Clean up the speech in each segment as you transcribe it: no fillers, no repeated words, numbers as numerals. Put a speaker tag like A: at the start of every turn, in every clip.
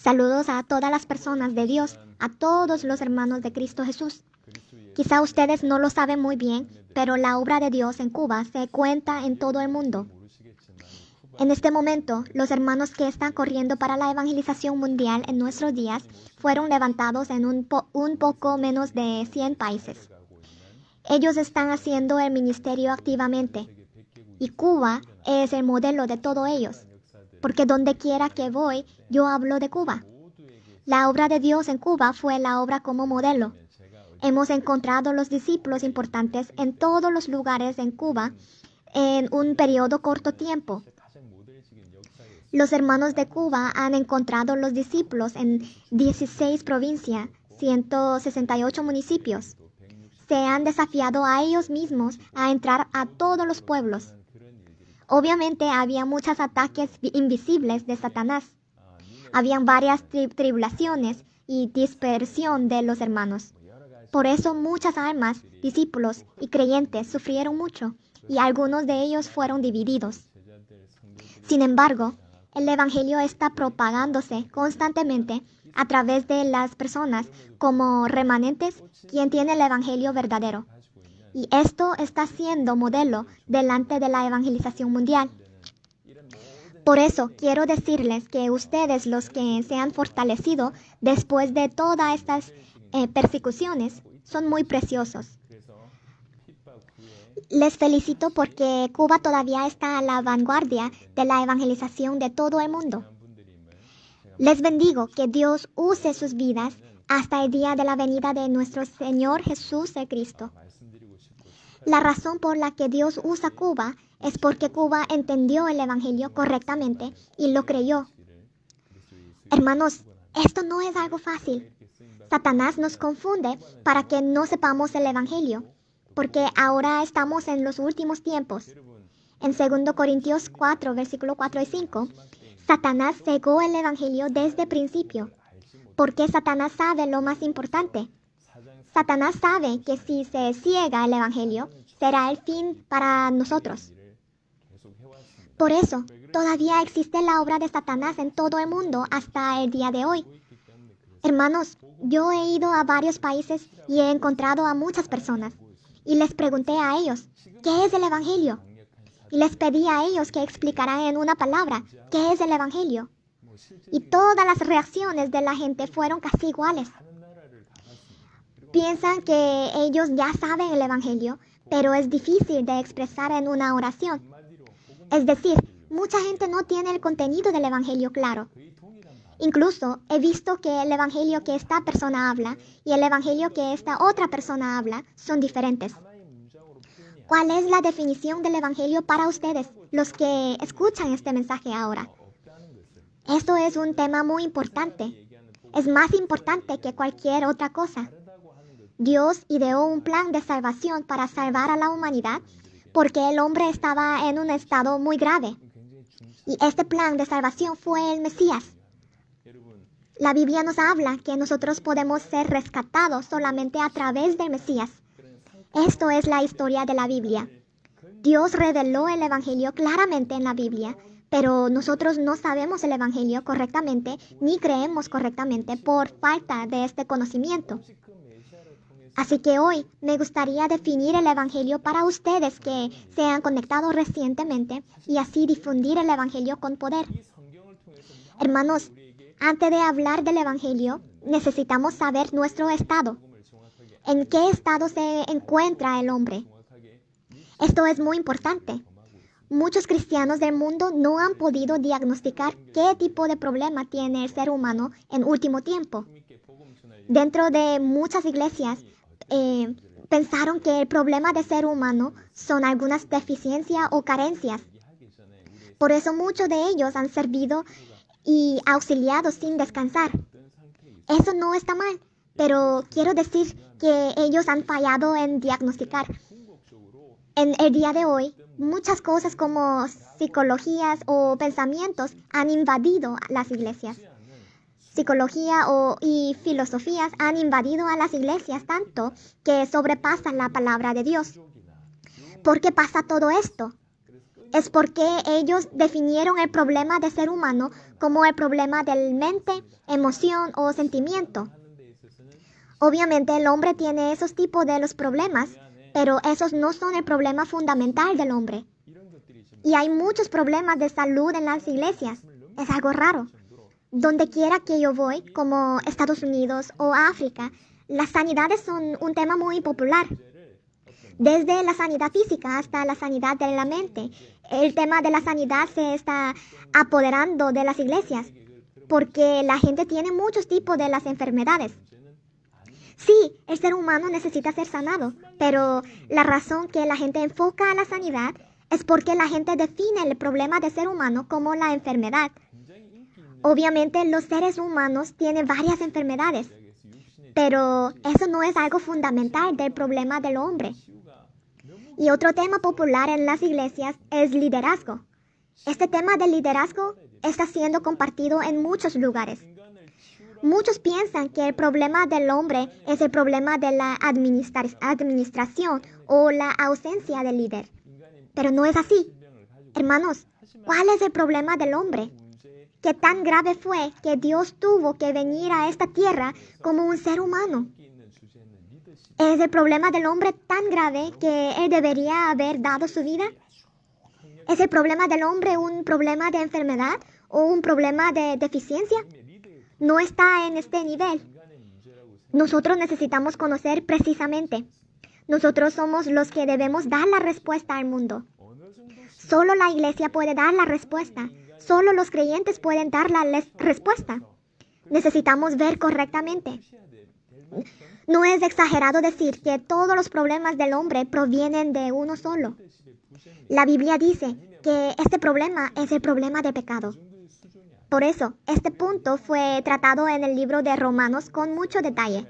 A: Saludos a todas las personas de Dios, a todos los hermanos de Cristo Jesús. Quizá ustedes no lo saben muy bien, pero la obra de Dios en Cuba se cuenta en todo el mundo. En este momento, los hermanos que están corriendo para la evangelización mundial en nuestros días fueron levantados en un poco menos de 100 países. Ellos están haciendo el ministerio activamente, y Cuba es el modelo de todos ellos, porque donde quiera que voy, yo hablo de Cuba. La obra de Dios en Cuba fue la obra como modelo. Hemos encontrado los discípulos importantes en todos los lugares en Cuba en un periodo corto tiempo. Los hermanos de Cuba han encontrado los discípulos en 16 provincias, 168 municipios. Se han desafiado a ellos mismos a entrar a todos los pueblos. Obviamente había muchos ataques invisibles de Satanás. Habían varias tribulaciones y dispersión de los hermanos. Por eso muchas almas, discípulos y creyentes sufrieron mucho, y algunos de ellos fueron divididos. Sin embargo, el Evangelio está propagándose constantemente a través de las personas como remanentes, quien tiene el Evangelio verdadero. Y esto está siendo modelo delante de la evangelización mundial. Por eso quiero decirles que ustedes, los que se han fortalecido después de todas estas persecuciones, son muy preciosos. Les felicito porque Cuba todavía está a la vanguardia de la evangelización de todo el mundo. Les bendigo que Dios use sus vidas hasta el día de la venida de nuestro Señor Jesús el Cristo. La razón por la que Dios usa Cuba es porque Cuba entendió el Evangelio correctamente y lo creyó. Hermanos, esto no es algo fácil. Satanás nos confunde para que no sepamos el Evangelio, porque ahora estamos en los últimos tiempos. En 2 Corintios 4, versículo 4 y 5, Satanás cegó el Evangelio desde el principio, porque Satanás sabe lo más importante. Satanás sabe que si se ciega el Evangelio, será el fin para nosotros. Por eso, todavía existe la obra de Satanás en todo el mundo hasta el día de hoy. Hermanos, yo he ido a varios países y he encontrado a muchas personas. Y les pregunté a ellos, ¿qué es el Evangelio? Y les pedí a ellos que explicaran en una palabra, ¿qué es el Evangelio? Y todas las reacciones de la gente fueron casi iguales. Piensan que ellos ya saben el Evangelio, pero es difícil de expresar en una oración. Es decir, mucha gente no tiene el contenido del Evangelio claro. Incluso he visto que el Evangelio que esta persona habla y el Evangelio que esta otra persona habla son diferentes. ¿Cuál es la definición del Evangelio para ustedes, los que escuchan este mensaje ahora? Esto es un tema muy importante. Es más importante que cualquier otra cosa. Dios ideó un plan de salvación para salvar a la humanidad porque el hombre estaba en un estado muy grave. Y este plan de salvación fue el Mesías. La Biblia nos habla que nosotros podemos ser rescatados solamente a través del Mesías. Esto es la historia de la Biblia. Dios reveló el Evangelio claramente en la Biblia, pero nosotros no sabemos el Evangelio correctamente ni creemos correctamente por falta de este conocimiento. Así que hoy me gustaría definir el Evangelio para ustedes que se han conectado recientemente y así difundir el Evangelio con poder. Hermanos, antes de hablar del Evangelio, necesitamos saber nuestro estado. ¿En qué estado se encuentra el hombre? Esto es muy importante. Muchos cristianos del mundo no han podido diagnosticar qué tipo de problema tiene el ser humano en último tiempo. Dentro de muchas iglesias, pensaron que el problema del ser humano son algunas deficiencias o carencias. Por eso muchos de ellos han servido y auxiliado sin descansar. Eso no está mal, pero quiero decir que ellos han fallado en diagnosticar. En el día de hoy, muchas cosas como psicologías o pensamientos han invadido las iglesias. Psicología y filosofías han invadido a las iglesias tanto que sobrepasan la palabra de Dios. ¿Por qué pasa todo esto? es porque ellos definieron el problema del ser humano como el problema de mente, emoción o sentimiento. Obviamente el hombre tiene esos tipos de los problemas, pero esos no son el problema fundamental del hombre. Y hay muchos problemas de salud en las iglesias. Es algo raro. Donde quiera que yo voy, como Estados Unidos o África, las sanidades son un tema muy popular. Desde la sanidad física hasta la sanidad de la mente. El tema de la sanidad se está apoderando de las iglesias, porque la gente tiene muchos tipos de las enfermedades. Sí, el ser humano necesita ser sanado, pero la razón que la gente enfoca a la sanidad es porque la gente define el problema del ser humano como la enfermedad. Obviamente los seres humanos tienen varias enfermedades, pero eso no es algo fundamental del problema del hombre. Y otro tema popular en las iglesias es liderazgo. Este tema del liderazgo está siendo compartido en muchos lugares. Muchos piensan que el problema del hombre es el problema de la administración o la ausencia del líder. Pero no es así. Hermanos, ¿cuál es el problema del hombre? ¿Qué tan grave fue que Dios tuvo que venir a esta tierra como un ser humano? ¿Es el problema del hombre tan grave que él debería haber dado su vida? ¿Es el problema del hombre un problema de enfermedad o un problema de deficiencia? No está en este nivel. Nosotros necesitamos conocer precisamente. Nosotros somos los que debemos dar la respuesta al mundo. Solo la iglesia puede dar la respuesta. Solo los creyentes pueden dar la respuesta. Necesitamos ver correctamente. No es exagerado decir que todos los problemas del hombre provienen de uno solo. La Biblia dice que este problema es el problema de pecado. Por eso, este punto fue tratado en el libro de Romanos con mucho detalle.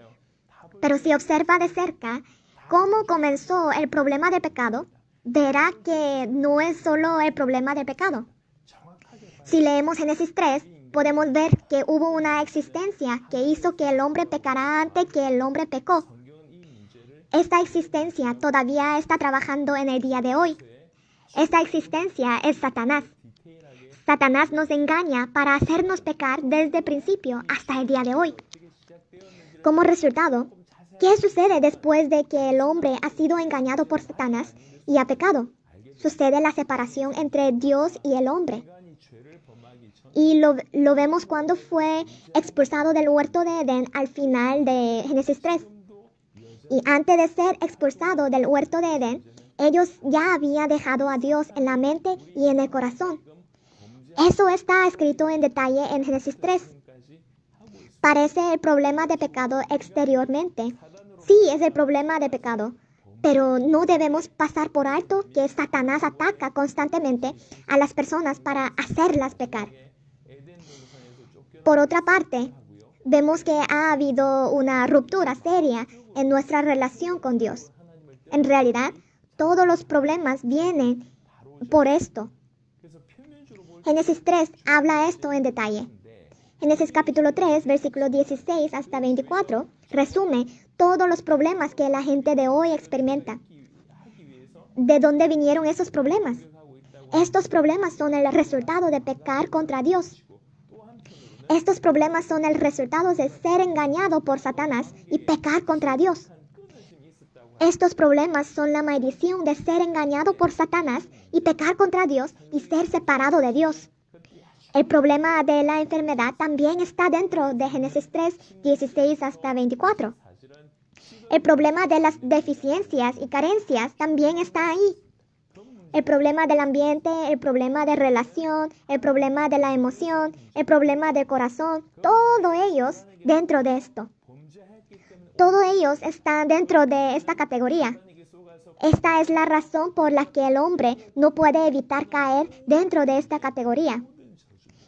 A: Pero si observa de cerca cómo comenzó el problema de pecado, verá que no es solo el problema de pecado. Si leemos Génesis 3, podemos ver que hubo una existencia que hizo que el hombre pecara antes que el hombre pecó. Esta existencia todavía está trabajando en el día de hoy. Esta existencia es Satanás. Satanás nos engaña para hacernos pecar desde el principio hasta el día de hoy. Como resultado, ¿qué sucede después de que el hombre ha sido engañado por Satanás y ha pecado? Sucede la separación entre Dios y el hombre. Y lo vemos cuando fue expulsado del huerto de Edén al final de Génesis 3. Y antes de ser expulsado del huerto de Edén, ellos ya habían dejado a Dios en la mente y en el corazón. Eso está escrito en detalle en Génesis 3. Parece el problema de pecado exteriormente. Sí, es el problema de pecado. Pero no debemos pasar por alto que Satanás ataca constantemente a las personas para hacerlas pecar. Por otra parte, vemos que ha habido una ruptura seria en nuestra relación con Dios. En realidad, todos los problemas vienen por esto. Génesis 3 habla esto en detalle. Génesis capítulo 3, versículos 16 hasta 24, resume todos los problemas que la gente de hoy experimenta. ¿De dónde vinieron esos problemas? Estos problemas son el resultado de pecar contra Dios. Estos problemas son el resultado de ser engañado por Satanás y pecar contra Dios. Estos problemas son la maldición de ser engañado por Satanás y pecar contra Dios y ser separado de Dios. El problema de la enfermedad también está dentro de Génesis 3, 16 hasta 24. El problema de las deficiencias y carencias también está ahí. El problema del ambiente, el problema de relación, el problema de la emoción, el problema del corazón, todos ellos dentro de esto. Todos ellos están dentro de esta categoría. Esta es la razón por la que el hombre no puede evitar caer dentro de esta categoría.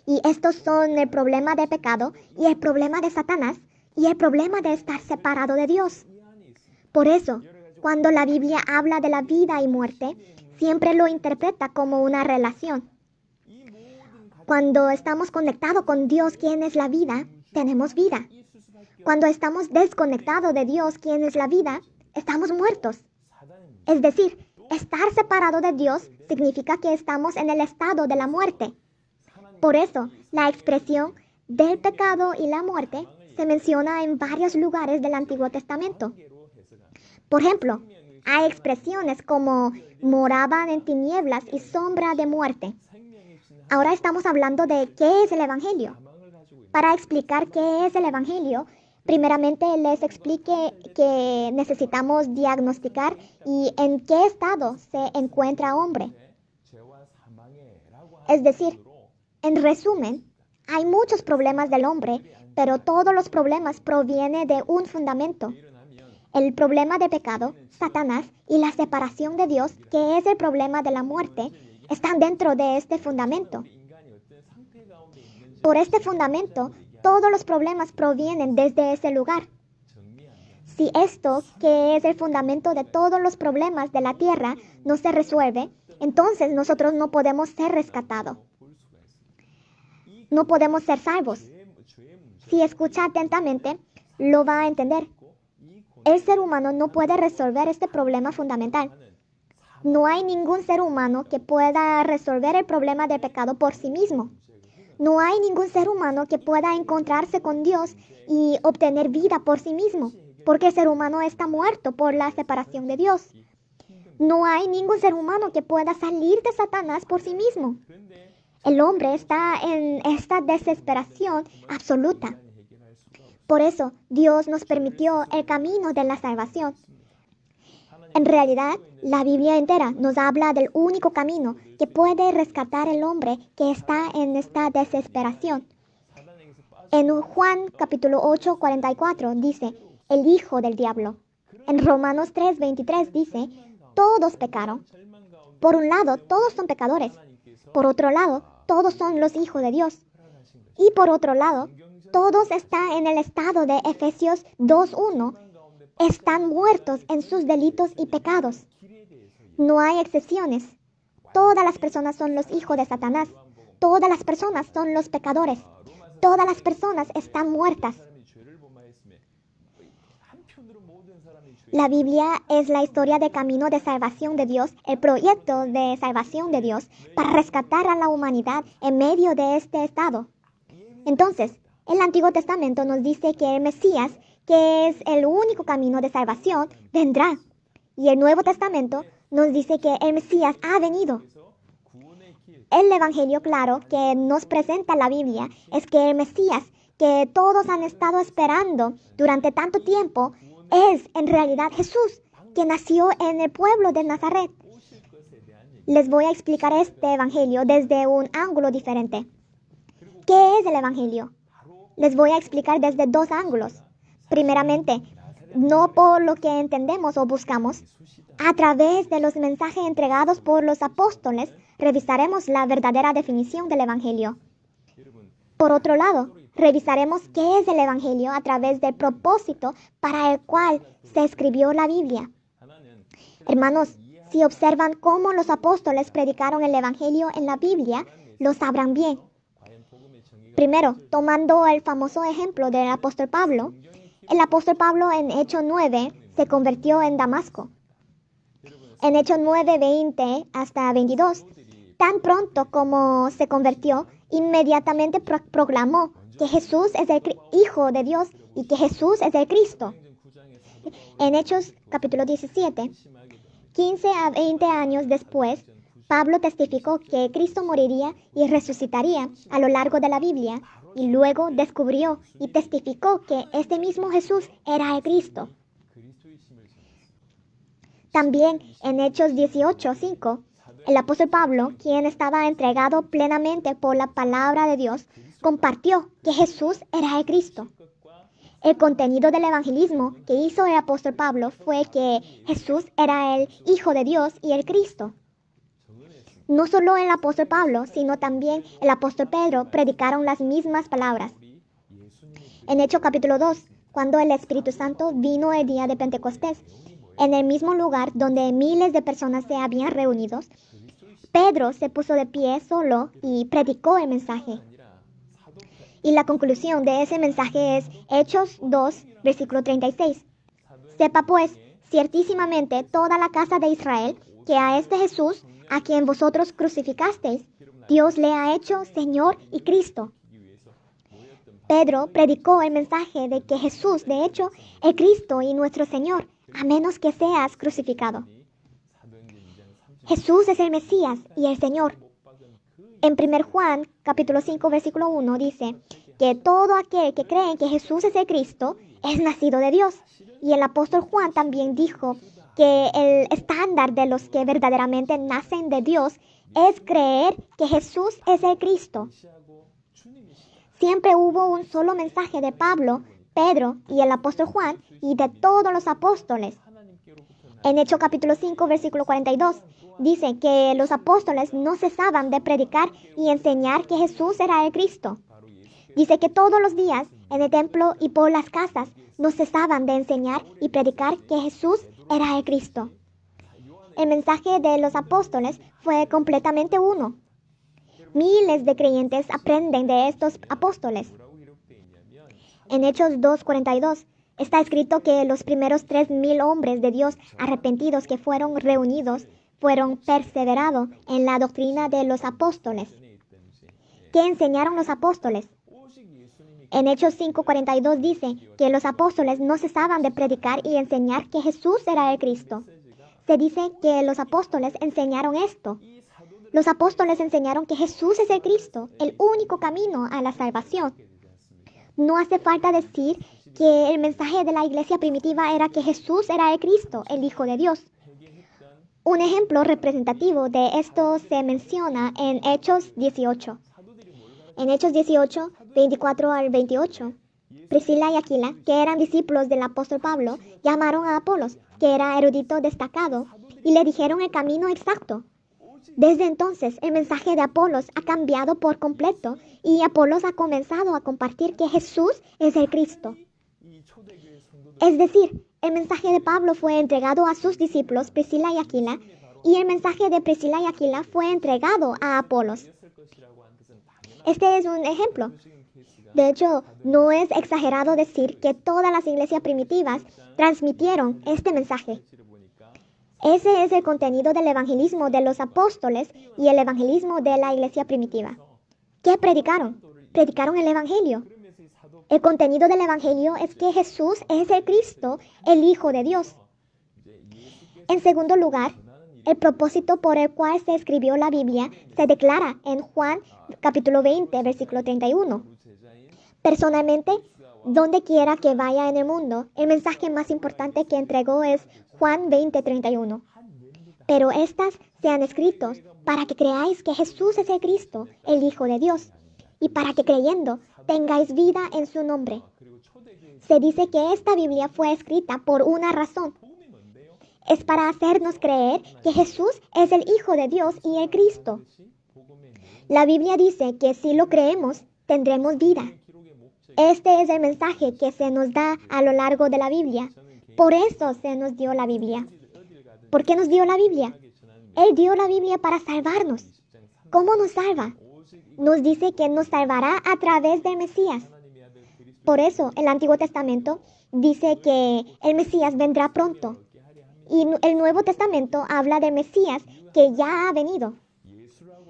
A: Y estos son el problema de pecado y el problema de Satanás y el problema de estar separado de Dios. Por eso, cuando la Biblia habla de la vida y muerte, siempre lo interpreta como una relación. Cuando estamos conectados con Dios, quien es la vida, tenemos vida. Cuando estamos desconectados de Dios, quien es la vida, estamos muertos. Es decir, Estar separado de Dios significa que estamos en el estado de la muerte. Por eso, la expresión del pecado y la muerte se menciona en varios lugares del Antiguo Testamento. Por ejemplo, hay expresiones como moraban en tinieblas y sombra de muerte. Ahora estamos hablando de qué es el Evangelio. Para explicar qué es el Evangelio, primeramente les explique que necesitamos diagnosticar y en qué estado se encuentra hombre. Es decir, en resumen, hay muchos problemas del hombre, pero todos los problemas provienen de un fundamento. El problema de pecado, Satanás y la separación de Dios, que es el problema de la muerte, están dentro de este fundamento. Por este fundamento, todos los problemas provienen desde ese lugar. Si esto, que es el fundamento de todos los problemas de la tierra, no se resuelve, entonces nosotros no podemos ser rescatados. No podemos ser salvos. Si escucha atentamente, lo va a entender. El ser humano no puede resolver este problema fundamental. No hay ningún ser humano que pueda resolver el problema del pecado por sí mismo. No hay ningún ser humano que pueda encontrarse con Dios y obtener vida por sí mismo, porque el ser humano está muerto por la separación de Dios. No hay ningún ser humano que pueda salir de Satanás por sí mismo. El hombre está en esta desesperación absoluta. Por eso, Dios nos permitió el camino de la salvación. En realidad, la Biblia entera nos habla del único camino que puede rescatar al hombre que está en esta desesperación. En Juan capítulo 8, 44 dice, el hijo del diablo. En Romanos 3, 23 dice, todos pecaron. Por un lado, todos son pecadores. Por otro lado, todos son los hijos de Dios. Y por otro lado, todos están en el estado de Efesios 2:1. Están muertos en sus delitos y pecados. No hay excepciones. Todas las personas son los hijos de Satanás. Todas las personas son los pecadores. Todas las personas están muertas. La Biblia es la historia de camino de salvación de Dios, el proyecto de salvación de Dios para rescatar a la humanidad en medio de este estado. Entonces, el Antiguo Testamento nos dice que el Mesías, que es el único camino de salvación, vendrá. Y el Nuevo Testamento nos dice que el Mesías ha venido. El Evangelio claro que nos presenta la Biblia es que el Mesías, que todos han estado esperando durante tanto tiempo, es en realidad Jesús, que nació en el pueblo de Nazaret. Les voy a explicar este Evangelio desde un ángulo diferente. ¿Qué es el Evangelio? Les voy a explicar desde dos ángulos. Primeramente, no por lo que entendemos o buscamos. A través de los mensajes entregados por los apóstoles, revisaremos la verdadera definición del Evangelio. Por otro lado, revisaremos qué es el Evangelio a través del propósito para el cual se escribió la Biblia. Hermanos, si observan cómo los apóstoles predicaron el Evangelio en la Biblia, lo sabrán bien. Primero, tomando el famoso ejemplo del apóstol Pablo, el apóstol Pablo en Hechos 9 se convirtió en Damasco. En Hechos 9, 20 hasta 22, tan pronto como se convirtió, inmediatamente proclamó que Jesús es el Hijo de Dios y que Jesús es el Cristo. En Hechos capítulo 17, 15 a 20 años después, Pablo testificó que Cristo moriría y resucitaría a lo largo de la Biblia, y luego descubrió y testificó que este mismo Jesús era el Cristo. También en Hechos 18:5, el apóstol Pablo, quien estaba entregado plenamente por la palabra de Dios, compartió que Jesús era el Cristo. El contenido del evangelismo que hizo el apóstol Pablo fue que Jesús era el Hijo de Dios y el Cristo. No solo el apóstol Pablo, sino también el apóstol Pedro predicaron las mismas palabras. En Hechos capítulo 2, cuando el Espíritu Santo vino el día de Pentecostés, en el mismo lugar donde miles de personas se habían reunido, Pedro se puso de pie solo y predicó el mensaje. Y la conclusión de ese mensaje es Hechos 2, versículo 36. Sepa pues, ciertísimamente, toda la casa de Israel, que a este Jesús, a quien vosotros crucificasteis, Dios le ha hecho Señor y Cristo. Pedro predicó el mensaje de que Jesús, de hecho, es Cristo y nuestro Señor, a menos que seas crucificado. Jesús es el Mesías y el Señor. En 1 Juan, capítulo 5, versículo 1, dice que todo aquel que cree que Jesús es el Cristo es nacido de Dios. Y el apóstol Juan también dijo que el estándar de los que verdaderamente nacen de Dios es creer que Jesús es el Cristo. Siempre hubo un solo mensaje de Pablo, Pedro y el apóstol Juan y de todos los apóstoles. En Hechos capítulo 5, versículo 42, dice que los apóstoles no cesaban de predicar y enseñar que Jesús era el Cristo. Dice que todos los días en el templo y por las casas no cesaban de enseñar y predicar que Jesús era el Cristo. El mensaje de los apóstoles fue completamente uno. Miles de creyentes aprenden de estos apóstoles. En Hechos 2:42 está escrito que los primeros 3,000 hombres de Dios arrepentidos que fueron reunidos fueron perseverados en la doctrina de los apóstoles. ¿Qué enseñaron los apóstoles? En Hechos 5:42 dice que los apóstoles no cesaban de predicar y enseñar que Jesús era el Cristo. Se dice que los apóstoles enseñaron esto. Los apóstoles enseñaron que Jesús es el Cristo, el único camino a la salvación. No hace falta decir que el mensaje de la iglesia primitiva era que Jesús era el Cristo, el Hijo de Dios. Un ejemplo representativo de esto se menciona en Hechos 18. En Hechos 18, 24 al 28, Priscila y Aquila, que eran discípulos del apóstol Pablo, llamaron a Apolos, que era erudito destacado, y le dijeron el camino exacto. Desde entonces, el mensaje de Apolos ha cambiado por completo y Apolos ha comenzado a compartir que Jesús es el Cristo. Es decir, el mensaje de Pablo fue entregado a sus discípulos Priscila y Aquila y el mensaje de Priscila y Aquila fue entregado a Apolos. Este es un ejemplo. De hecho, no es exagerado decir que todas las iglesias primitivas transmitieron este mensaje. Ese es el contenido del evangelismo de los apóstoles y el evangelismo de la iglesia primitiva. ¿Qué predicaron? Predicaron el evangelio. El contenido del evangelio es que Jesús es el Cristo, el Hijo de Dios. En segundo lugar, el propósito por el cual se escribió la Biblia se declara en Juan capítulo 20, versículo 31. Personalmente, donde quiera que vaya en el mundo, el mensaje más importante que entregó es Juan 20, 31. Pero estas sean escritos para que creáis que Jesús es el Cristo, el Hijo de Dios, y para que creyendo tengáis vida en su nombre. Se dice que esta Biblia fue escrita por una razón. Es para hacernos creer que Jesús es el Hijo de Dios y el Cristo. La Biblia dice que si lo creemos, tendremos vida. Este es el mensaje que se nos da a lo largo de la Biblia. Por eso se nos dio la Biblia. ¿Por qué nos dio la Biblia? Él dio la Biblia para salvarnos. ¿Cómo nos salva? Nos dice que nos salvará a través del Mesías. Por eso el Antiguo Testamento dice que el Mesías vendrá pronto. Y el Nuevo Testamento habla del Mesías que ya ha venido.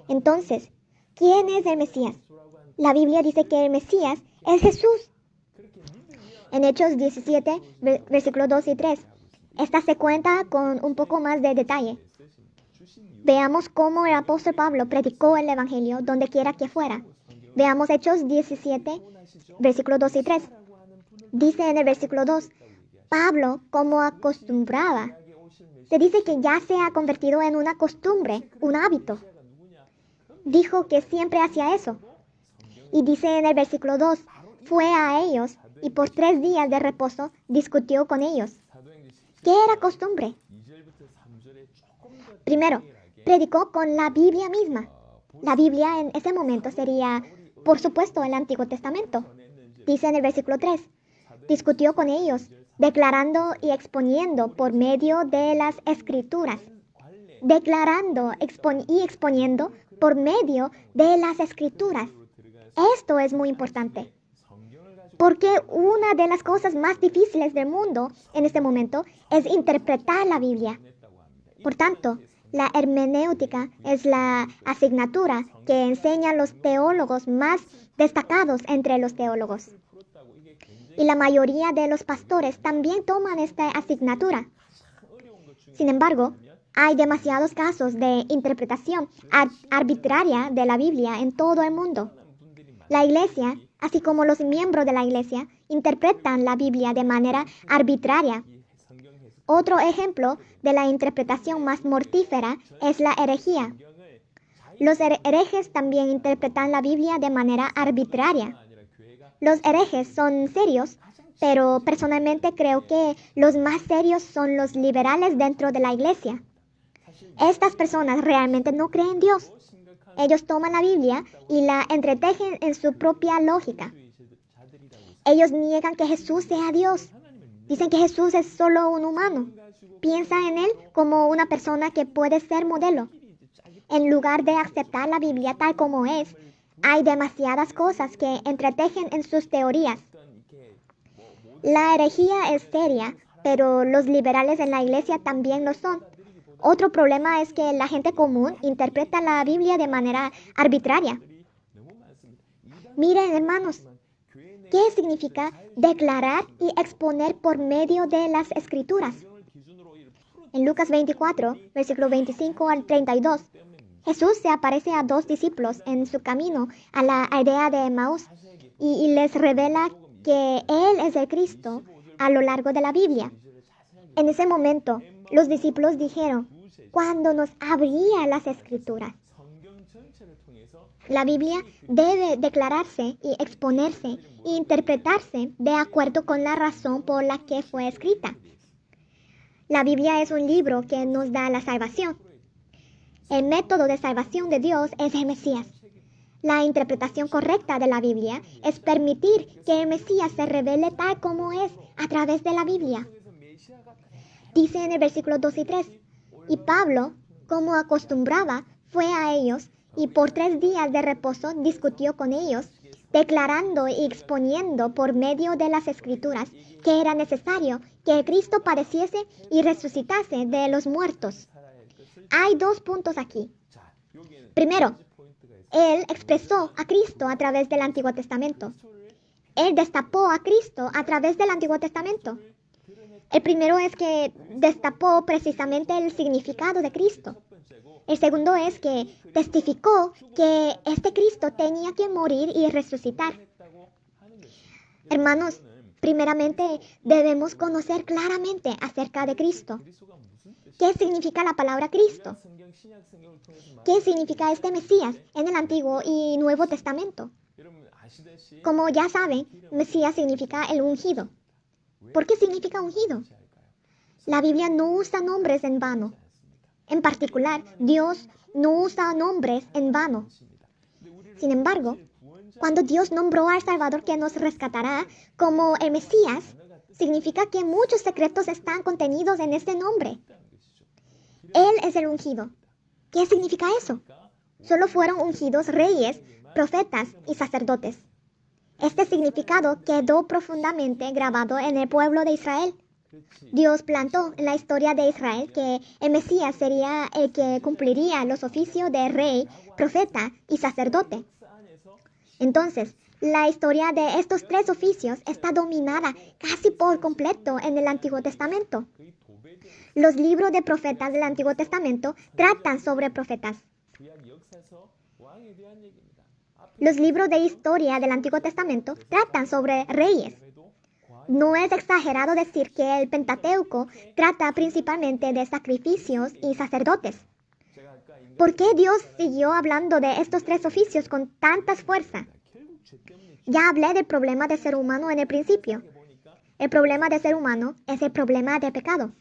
A: Entonces, ¿quién es el Mesías? La Biblia dice que el Mesías es Jesús. En Hechos 17, versículos 2 y 3, esta se cuenta con un poco más de detalle. Veamos cómo el apóstol Pablo predicó el Evangelio donde quiera que fuera. Veamos Hechos 17, versículos 2 y 3. Dice en el versículo 2, Pablo, como acostumbraba, se dice que ya se ha convertido en una costumbre, un hábito. Dijo que siempre hacía eso. Y dice en el versículo 2, fue a ellos y por 3 días de reposo discutió con ellos. ¿Qué era costumbre? Primero, predicó con la Biblia misma. La Biblia en ese momento sería, por supuesto, el Antiguo Testamento. Dice en el versículo 3, discutió con ellos, declarando y exponiendo por medio de las Escrituras. Declarando y exponiendo por medio de las Escrituras. Esto es muy importante. Porque una de las cosas más difíciles del mundo en este momento es interpretar la Biblia. Por tanto, La hermenéutica es la asignatura que enseñan los teólogos más destacados entre los teólogos. Y la mayoría de los pastores también toman esta asignatura. Sin embargo, hay demasiados casos de interpretación arbitraria de la Biblia en todo el mundo. La Iglesia, así como los miembros de la Iglesia, interpretan la Biblia de manera arbitraria. Otro ejemplo de la interpretación más mortífera es la herejía. Los herejes también interpretan la Biblia de manera arbitraria. Los herejes son serios, pero personalmente creo que los más serios son los liberales dentro de la Iglesia. Estas personas realmente no creen en Dios. Ellos toman la Biblia y la entretejen en su propia lógica. Ellos niegan que Jesús sea Dios. Dicen que Jesús es solo un humano. Piensan en Él como una persona que puede ser modelo. En lugar de aceptar la Biblia tal como es, hay demasiadas cosas que entretejen en sus teorías. La herejía es seria, pero los liberales en la Iglesia también lo son. Otro problema es que la gente común interpreta la Biblia de manera arbitraria. Miren, hermanos, ¿qué significa declarar y exponer por medio de las Escrituras? En Lucas 24, versículo 25 al 32, Jesús se aparece a dos discípulos en su camino a la aldea de Emaús y les revela que Él es el Cristo a lo largo de la Biblia. En ese momento, los discípulos dijeron, cuando nos abría las Escrituras. La Biblia debe declararse y exponerse e interpretarse de acuerdo con la razón por la que fue escrita. La Biblia es un libro que nos da la salvación. El método de salvación de Dios es el Mesías. La interpretación correcta de la Biblia es permitir que el Mesías se revele tal como es a través de la Biblia. Dice en el versículo 2 y 3, y Pablo, como acostumbraba, fue a ellos y por 3 días de reposo discutió con ellos, declarando y exponiendo por medio de las Escrituras que era necesario que Cristo padeciese y resucitase de los muertos. Hay 2 puntos aquí. Primero, Él expresó a Cristo a través del Antiguo Testamento. Él destapó a Cristo a través del Antiguo Testamento. El primero es que destapó precisamente el significado de Cristo. El segundo es que testificó que este Cristo tenía que morir y resucitar. Hermanos, primeramente debemos conocer claramente acerca de Cristo. ¿Qué significa la palabra Cristo? ¿Qué significa este Mesías en el Antiguo y Nuevo Testamento? Como ya saben, Mesías significa el ungido. ¿Por qué significa ungido? La Biblia no usa nombres en vano. En particular, Dios no usa nombres en vano. Sin embargo, cuando Dios nombró al Salvador que nos rescatará como el Mesías, significa que muchos secretos están contenidos en este nombre. Él es el ungido. ¿Qué significa eso? Solo fueron ungidos reyes, profetas y sacerdotes. Este significado quedó profundamente grabado en el pueblo de Israel. Dios plantó en la historia de Israel que el Mesías sería el que cumpliría los oficios de rey, profeta y sacerdote. Entonces, la historia de estos 3 oficios está dominada casi por completo en el Antiguo Testamento. Los libros de profetas del Antiguo Testamento tratan sobre profetas. Los libros de historia del Antiguo Testamento tratan sobre reyes. No es exagerado decir que el Pentateuco trata principalmente de sacrificios y sacerdotes. ¿Por qué Dios siguió hablando de estos 3 oficios con tanta fuerza? Ya hablé del problema del ser humano en el principio. El problema del ser humano es el problema del pecado.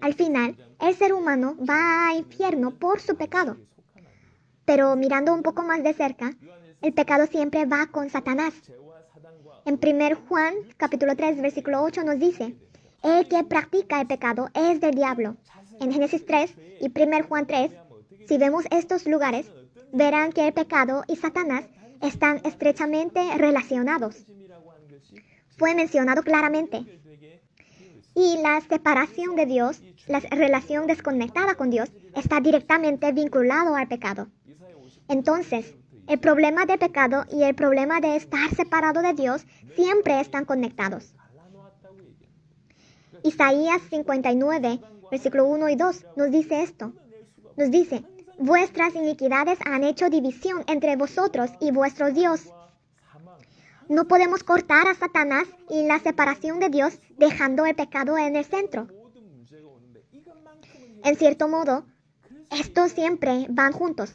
A: Al final, el ser humano va al infierno por su pecado. Pero mirando un poco más de cerca, el pecado siempre va con Satanás. En 1 Juan, capítulo 3, versículo 8 nos dice, el que practica el pecado es del diablo. En Génesis 3 y 1 Juan 3, si vemos estos lugares, verán que el pecado y Satanás están estrechamente relacionados. Fue mencionado claramente. Y la separación de Dios, la relación desconectada con Dios, está directamente vinculado al pecado. Entonces, el problema de pecado y el problema de estar separado de Dios siempre están conectados. Isaías 59, versículo 1 y 2, nos dice esto. Nos dice, vuestras iniquidades han hecho división entre vosotros y vuestro Dios. No podemos cortar a Satanás y la separación de Dios dejando el pecado en el centro. En cierto modo, estos siempre van juntos.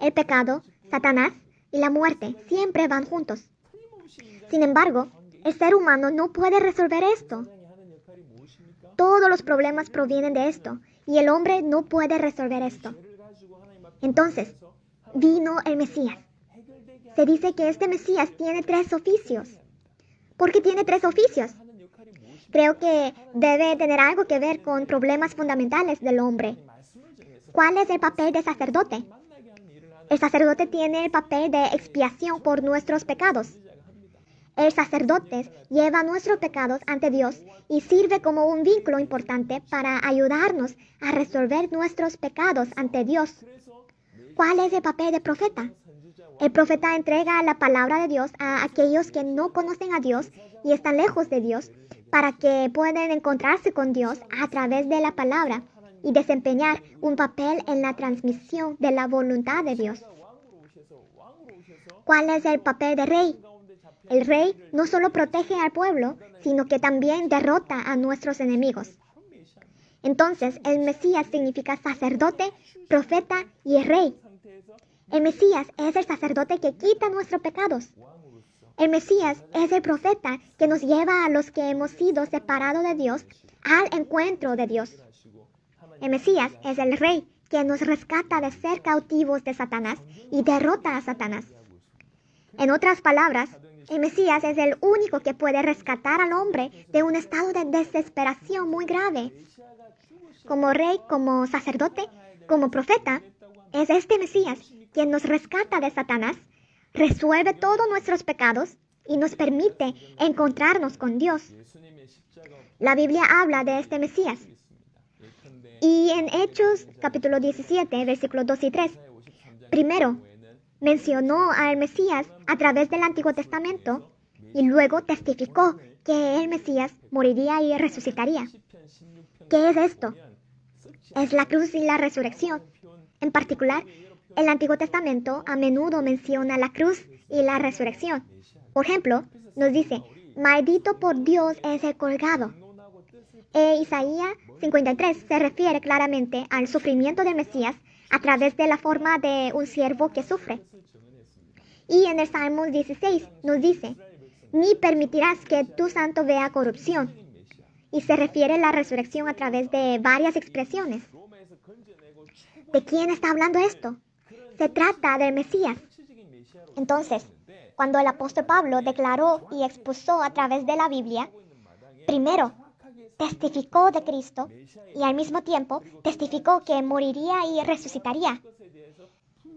A: El pecado, Satanás y la muerte siempre van juntos. Sin embargo, el ser humano no puede resolver esto. Todos los problemas provienen de esto, y el hombre no puede resolver esto. Entonces, vino el Mesías. Se dice que este Mesías tiene 3 oficios. ¿Por qué tiene 3 oficios? Creo que debe tener algo que ver con problemas fundamentales del hombre. ¿Cuál es el papel del sacerdote? El sacerdote tiene el papel de expiación por nuestros pecados. El sacerdote lleva nuestros pecados ante Dios y sirve como un vínculo importante para ayudarnos a resolver nuestros pecados ante Dios. ¿Cuál es el papel del profeta? El profeta entrega la palabra de Dios a aquellos que no conocen a Dios y están lejos de Dios, para que puedan encontrarse con Dios a través de la palabra y desempeñar un papel en la transmisión de la voluntad de Dios. ¿Cuál es el papel del rey? El rey no solo protege al pueblo, sino que también derrota a nuestros enemigos. Entonces, el Mesías significa sacerdote, profeta y rey. El Mesías es el sacerdote que quita nuestros pecados. El Mesías es el profeta que nos lleva a los que hemos sido separados de Dios al encuentro de Dios. El Mesías es el rey que nos rescata de ser cautivos de Satanás y derrota a Satanás. En otras palabras, el Mesías es el único que puede rescatar al hombre de un estado de desesperación muy grave. Como rey, como sacerdote, como profeta, es este Mesías quien nos rescata de Satanás, resuelve todos nuestros pecados y nos permite encontrarnos con Dios. La Biblia habla de este Mesías. Y en Hechos capítulo 17, versículos 2 y 3, primero mencionó al Mesías a través del Antiguo Testamento y luego testificó que el Mesías moriría y resucitaría. ¿Qué es esto? Es la cruz y la resurrección. En particular, el Antiguo Testamento a menudo menciona la cruz y la resurrección. Por ejemplo, nos dice, maldito por Dios es el colgado. Isaías 53 se refiere claramente al sufrimiento del Mesías a través de la forma de un siervo que sufre. Y en el Salmo 16 nos dice, ni permitirás que tu santo vea corrupción. Y se refiere a la resurrección a través de varias expresiones. ¿De quién está hablando esto? Se trata del Mesías. Entonces, cuando el apóstol Pablo declaró y expuso a través de la Biblia, primero, testificó de Cristo y al mismo tiempo testificó que moriría y resucitaría.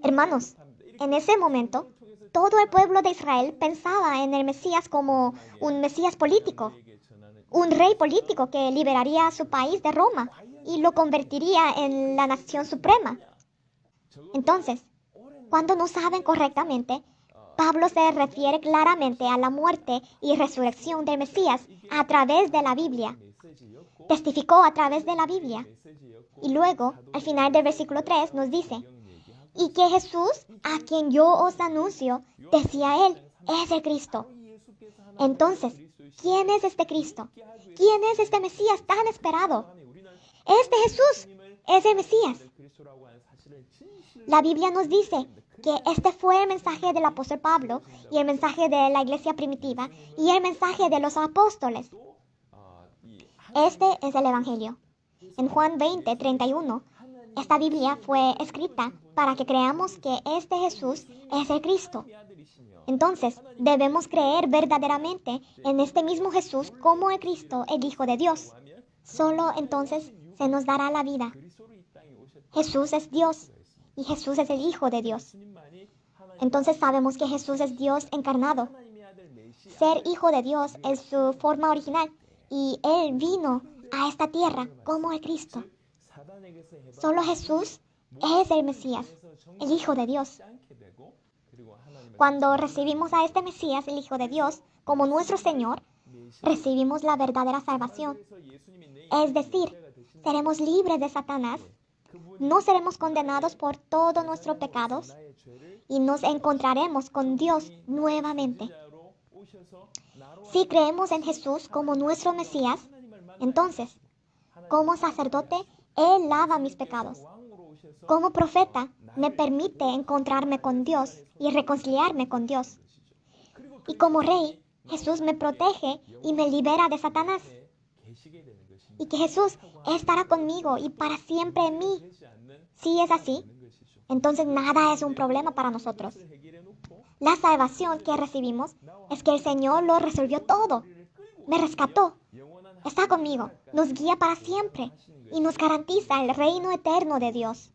A: Hermanos, en ese momento, todo el pueblo de Israel pensaba en el Mesías como un Mesías político, un rey político que liberaría a su país de Roma y lo convertiría en la nación suprema. Entonces, cuando no saben correctamente, Pablo se refiere claramente a la muerte y resurrección del Mesías a través de la Biblia. Testificó a través de la Biblia. Y luego, al final del versículo 3, nos dice, y que Jesús, a quien yo os anuncio, decía él, es el Cristo. Entonces, ¿quién es este Cristo? ¿Quién es este Mesías tan esperado? Este Jesús es el Mesías. La Biblia nos dice que este fue el mensaje del apóstol Pablo y el mensaje de la iglesia primitiva y el mensaje de los apóstoles. Este es el Evangelio. En Juan 20, 31, esta Biblia fue escrita para que creamos que este Jesús es el Cristo. Entonces, debemos creer verdaderamente en este mismo Jesús como el Cristo, el Hijo de Dios. Solo entonces se nos dará la vida. Jesús es Dios y Jesús es el Hijo de Dios. Entonces sabemos que Jesús es Dios encarnado. Ser Hijo de Dios es su forma original, y Él vino a esta tierra como el Cristo. Solo Jesús es el Mesías, el Hijo de Dios. Cuando recibimos a este Mesías, el Hijo de Dios, como nuestro Señor, recibimos la verdadera salvación. Es decir, seremos libres de Satanás, no seremos condenados por todos nuestros pecados y nos encontraremos con Dios nuevamente. Si creemos en Jesús como nuestro Mesías, entonces, como sacerdote, Él lava mis pecados. Como profeta, me permite encontrarme con Dios y reconciliarme con Dios. Y como rey, Jesús me protege y me libera de Satanás. Y que Jesús estará conmigo y para siempre en mí. Si es así, entonces nada es un problema para nosotros. La salvación que recibimos es que el Señor lo resolvió todo. Me rescató. Está conmigo, nos guía para siempre y nos garantiza el reino eterno de Dios.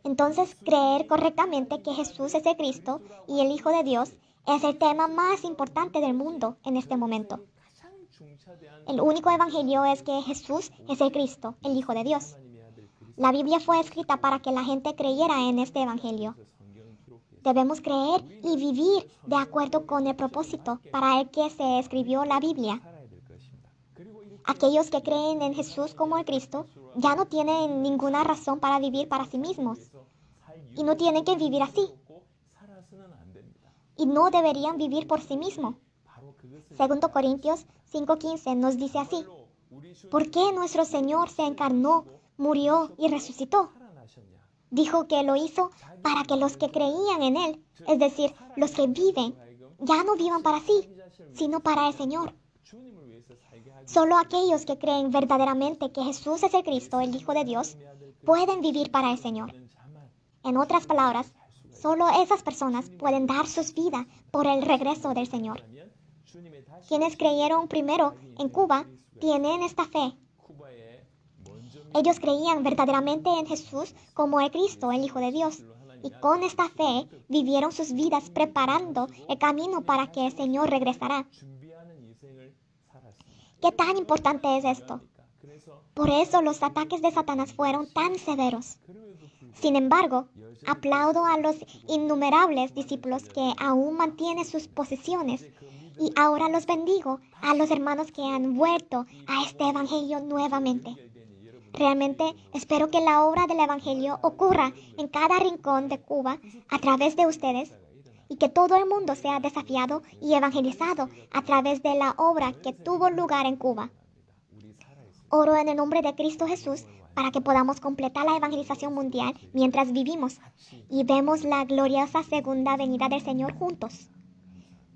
A: Entonces, creer correctamente que Jesús es el Cristo y el Hijo de Dios es el tema más importante del mundo en este momento. El único evangelio es que Jesús es el Cristo, el Hijo de Dios. La Biblia fue escrita para que la gente creyera en este evangelio. Debemos creer y vivir de acuerdo con el propósito para el que se escribió la Biblia. Aquellos que creen en Jesús como el Cristo ya no tienen ninguna razón para vivir para sí mismos. Y no tienen que vivir así. Y no deberían vivir por sí mismos. 2 Corintios 5:15 nos dice así: ¿por qué nuestro Señor se encarnó, murió y resucitó? Dijo que lo hizo para que los que creían en Él, es decir, los que viven, ya no vivan para sí, sino para el Señor. Solo aquellos que creen verdaderamente que Jesús es el Cristo, el Hijo de Dios, pueden vivir para el Señor. En otras palabras, solo esas personas pueden dar sus vidas por el regreso del Señor. Quienes creyeron primero en Cuba tienen esta fe. Ellos creían verdaderamente en Jesús como el Cristo, el Hijo de Dios, y con esta fe vivieron sus vidas preparando el camino para que el Señor regresará. ¿Qué tan importante es esto? Por eso los ataques de Satanás fueron tan severos. Sin embargo, aplaudo a los innumerables discípulos que aún mantienen sus posiciones y ahora los bendigo a los hermanos que han vuelto a este evangelio nuevamente. Realmente espero que la obra del evangelio ocurra en cada rincón de Cuba a través de ustedes y que todo el mundo sea desafiado y evangelizado a través de la obra que tuvo lugar en Cuba. Oro en el nombre de Cristo Jesús para que podamos completar la evangelización mundial mientras vivimos y vemos la gloriosa segunda venida del Señor juntos.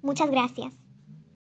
A: Muchas gracias.